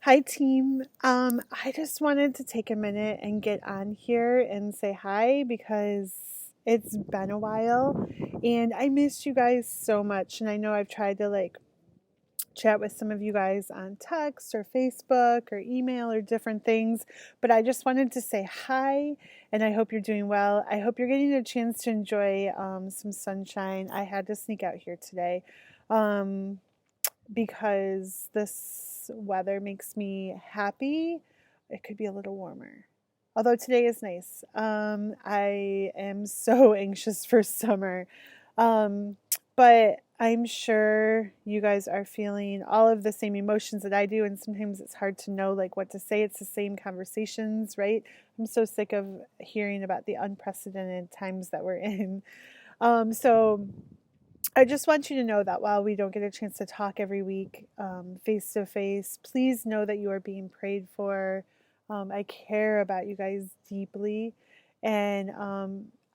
Hi, team. I just wanted to take a minute and get on here and say hi because it's been a while and I missed you guys so much. And I know I've tried to chat with some of you guys on text or Facebook or email or different things, but I just wanted to say hi and I hope you're doing well. I hope you're getting a chance to enjoy some sunshine. I had to sneak out here today. Um, because this weather makes me happy. It could be a little warmer. Although today is nice. I am so anxious for summer. Um, but I'm sure you guys are feeling all of the same emotions that I do, and sometimes it's hard to know what to say. It's the same conversations, right? I'm so sick of hearing about the unprecedented times that we're in. So I just want you to know that while we don't get a chance to talk every week face to face, please know that you are being prayed for. I care about you guys deeply, and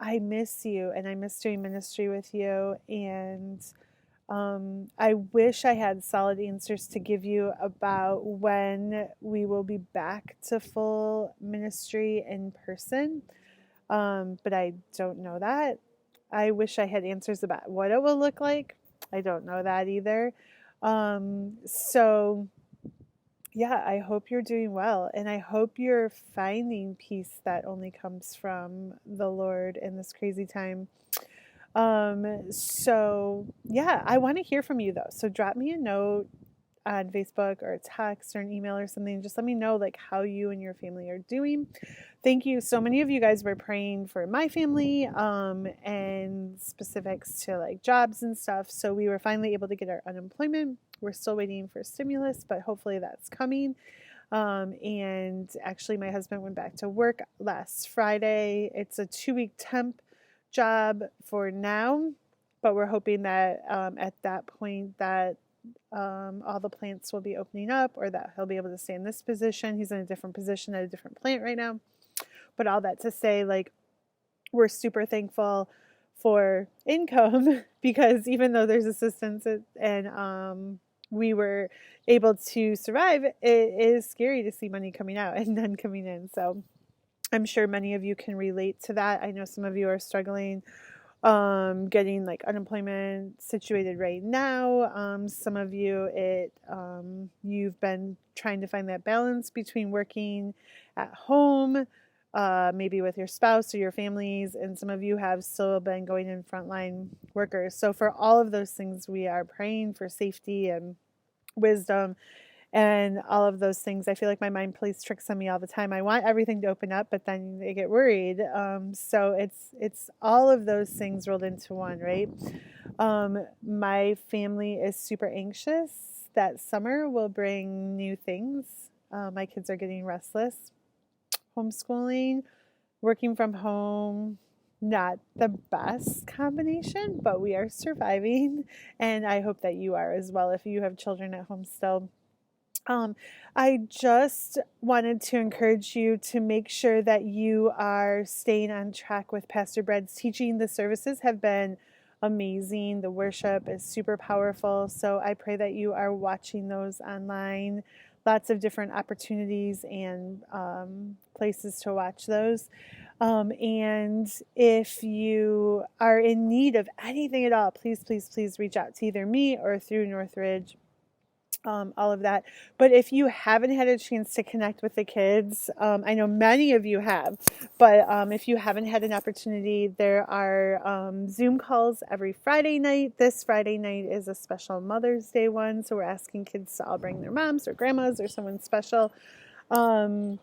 I miss you, and I miss doing ministry with you. And I wish I had solid answers to give you about when we will be back to full ministry in person, but I don't know that. I wish I had answers about what it will look like. I don't know that either. So, yeah, I hope you're doing well. And I hope you're finding peace that only comes from the Lord in this crazy time. Yeah, I want to hear from you though. So, drop me a note on Facebook or a text or an email or something. Just let me know how you and your family are doing. Thank you. So many of you guys were praying for my family and specifics to jobs and stuff. So we were finally able to get our unemployment. We're still waiting for stimulus, but hopefully that's coming. And actually, my husband went back to work last Friday. It's a 2-week temp job for now, but we're hoping that at that point that all the plants will be opening up, or that he'll be able to stay in this position. He's in a different position at a different plant right now. But all that to say, we're super thankful for income because even though there's assistance and we were able to survive, it is scary to see money coming out and none coming in. So I'm sure many of you can relate to that. I know some of you are struggling getting unemployment situated right now. Some of you you've been trying to find that balance between working at home, maybe with your spouse or your families, and some of you have still been going in frontline workers. So for all of those things, we are praying for safety and wisdom and all of those things. I feel like my mind plays tricks on me all the time. I want everything to open up, but then I get worried. So it's all of those things rolled into one, right? My family is super anxious that summer will bring new things. My kids are getting restless. Homeschooling, working from home, not the best combination, but we are surviving. And I hope that you are as well if you have children at home still. I just wanted to encourage you to make sure that you are staying on track with Pastor Brett's teaching. The services have been amazing. The worship is super powerful. So I pray that you are watching those online. Lots of different opportunities and places to watch those. And if you are in need of anything at all, please, please, please reach out to either me or through Northridge. All of that. But if you haven't had a chance to connect with the kids, I know many of you have, but if you haven't had an opportunity, there are Zoom calls every Friday night. This Friday night is a special Mother's Day one, so we're asking kids to all bring their moms or grandmas or someone special. And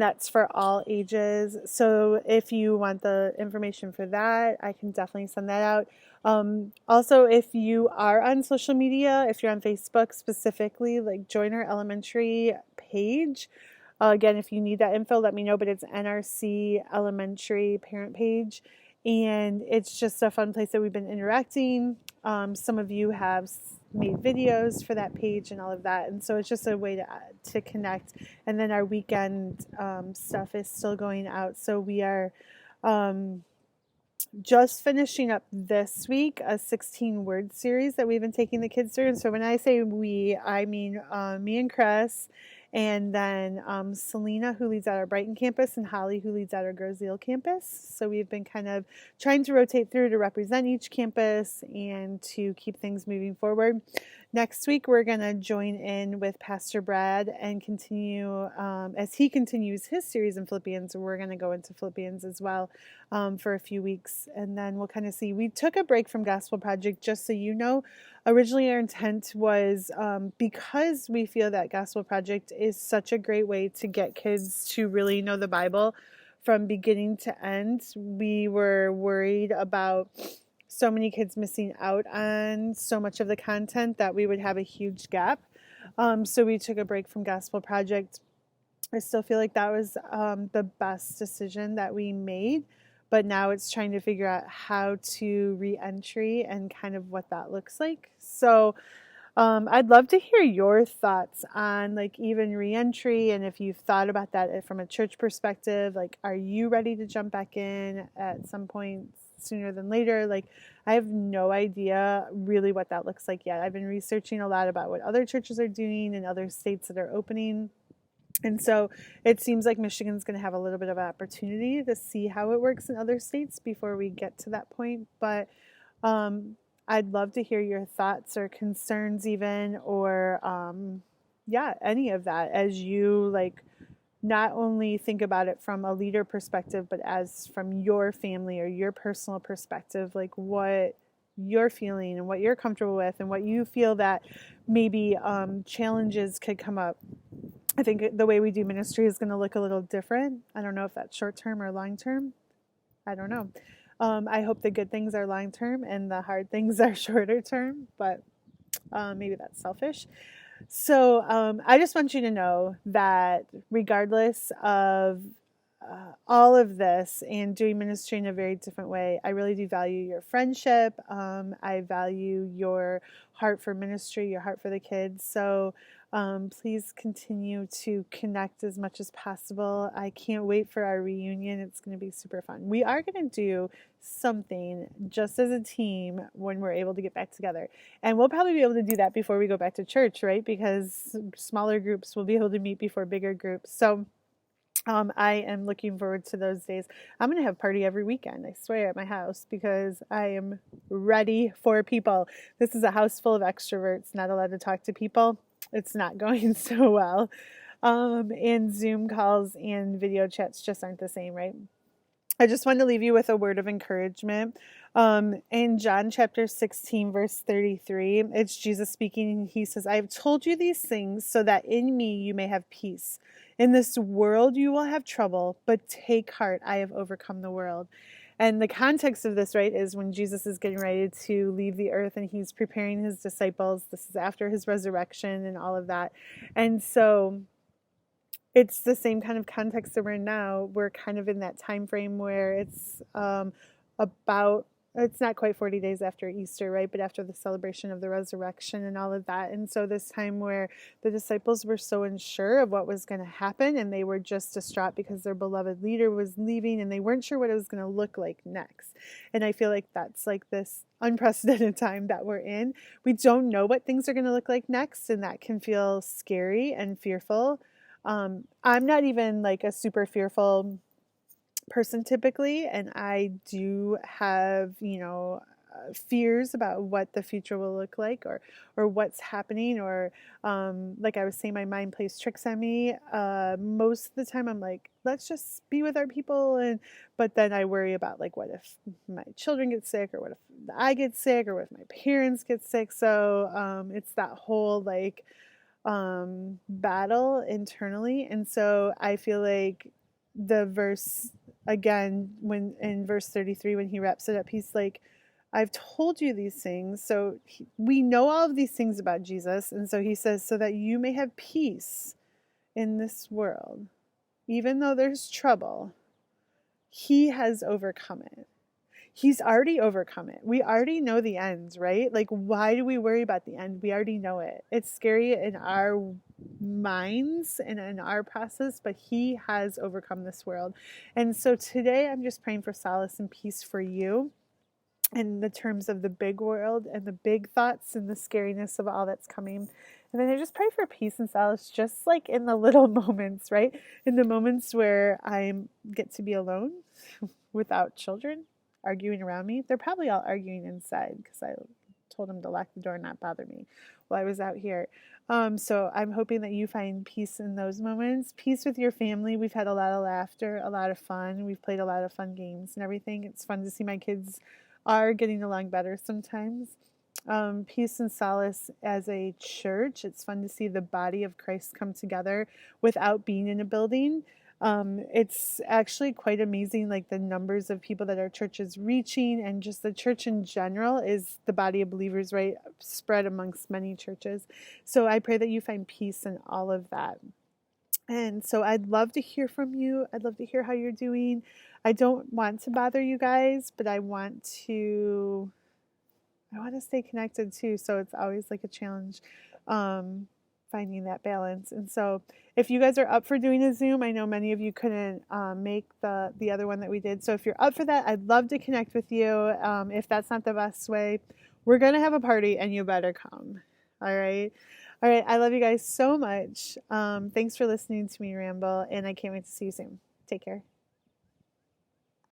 that's for all ages. So if you want the information for that, I can definitely send that out. Also, if you are on social media, if you're on Facebook specifically, join our elementary page. Again, if you need that info, let me know, but it's NRC Elementary Parent Page. And it's just a fun place that we've been interacting. Some of you have made videos for that page and all of that. And so it's just a way to connect. And then our weekend stuff is still going out. So we are just finishing up this week a 16-word series that we've been taking the kids through. And so when I say we, I mean me and Chris and then Selena, who leads at our Brighton campus, and Holly, who leads at our Groseal campus. So we've been kind of trying to rotate through to represent each campus and to keep things moving forward. Next week, we're going to join in with Pastor Brad and continue, as he continues his series in Philippians, we're going to go into Philippians as well for a few weeks. And then we'll kind of see. We took a break from Gospel Project, just so you know. Originally, our intent was because we feel that Gospel Project is such a great way to get kids to really know the Bible from beginning to end. We were worried about so many kids missing out on so much of the content that we would have a huge gap. So we took a break from Gospel Project. I still feel like that was the best decision that we made, but now it's trying to figure out how to re-entry and kind of what that looks like. So I'd love to hear your thoughts on like even re-entry, and if you've thought about that from a church perspective. Like, are you ready to jump back in at some point sooner than later? Like, I have no idea really what that looks like yet. I've been researching a lot about what other churches are doing in other states that are opening. And so it seems like Michigan's going to have a little bit of an opportunity to see how it works in other states before we get to that point. But I'd love to hear your thoughts or concerns even, or any of that as you like not only think about it from a leader perspective, but as from your family or your personal perspective, like what you're feeling and what you're comfortable with and what you feel that maybe challenges could come up. I think the way we do ministry is going to look a little different. I don't know if that's short term or long term. I don't know. I hope the good things are long term and the hard things are shorter term, but maybe that's selfish. So I just want you to know that regardless of all of this and doing ministry in a very different way, I really do value your friendship. I value your heart for ministry, your heart for the kids. So please continue to connect as much as possible. I can't wait for our reunion. It's going to be super fun. We are going to do something just as a team when we're able to get back together. And we'll probably be able to do that before we go back to church, right? Because smaller groups will be able to meet before bigger groups. So I am looking forward to those days. I'm going to have a party every weekend, I swear, at my house, because I am ready for people. This is a house full of extroverts, not allowed to talk to people. It's not going so well. And Zoom calls and video chats just aren't the same, right? I just wanted to leave you with a word of encouragement. In John chapter 16, verse 33, it's Jesus speaking. He says, I have told you these things so that in me you may have peace. In this world you will have trouble, but take heart, I have overcome the world. And the context of this, right, is when Jesus is getting ready to leave the earth and he's preparing his disciples. This is after his resurrection and all of that. And so it's the same kind of context that we're in now. We're kind of in that time frame where it's it's not quite 40 days after Easter, right? But after the celebration of the resurrection and all of that. And so this time where the disciples were so unsure of what was going to happen, and they were just distraught because their beloved leader was leaving and they weren't sure what it was going to look like next. And I feel like that's like this unprecedented time that we're in. We don't know what things are going to look like next, and that can feel scary and fearful. I'm not even like a super fearful person typically, and I do have, fears about what the future will look like or what's happening, or like I was saying, my mind plays tricks on me. Most of the time I'm like, let's just be with our people, but then I worry about like, what if my children get sick, or what if I get sick, or what if my parents get sick. So it's that whole like battle internally. And so I feel like the verse again, when in verse 33, when he wraps it up, he's like, I've told you these things. So we know all of these things about Jesus. And so he says, so that you may have peace in this world, even though there's trouble, he has overcome it. He's already overcome it. We already know the end, right? Like, why do we worry about the end? We already know it. It's scary in our minds and in our process, but he has overcome this world. And so today I'm just praying for solace and peace for you in the terms of the big world and the big thoughts and the scariness of all that's coming. And then I just pray for peace and solace, just like in the little moments, right? In the moments where I get to be alone without children arguing around me. They're probably all arguing inside because I told them to lock the door and not bother me while I was out here. So I'm hoping that you find peace in those moments, peace with your family. We've had a lot of laughter, a lot of fun. We've played a lot of fun games and everything. It's fun to see my kids are getting along better sometimes. Peace and solace as a church. It's fun to see the body of Christ come together without being in a building. It's actually quite amazing, like the numbers of people that our church is reaching, and just the church in general is the body of believers, right, spread amongst many churches. So I pray that you find peace in all of that. And so I'd love to hear from you. I'd love to hear how you're doing. I don't want to bother you guys, but I want to stay connected too. So it's always like a challenge. Finding that balance. And so if you guys are up for doing a Zoom, I know many of you couldn't make the other one that we did. So if you're up for that, I'd love to connect with you. If that's not the best way, we're going to have a party and you better come. All right. All right. I love you guys so much. Thanks for listening to me ramble, and I can't wait to see you soon. Take care.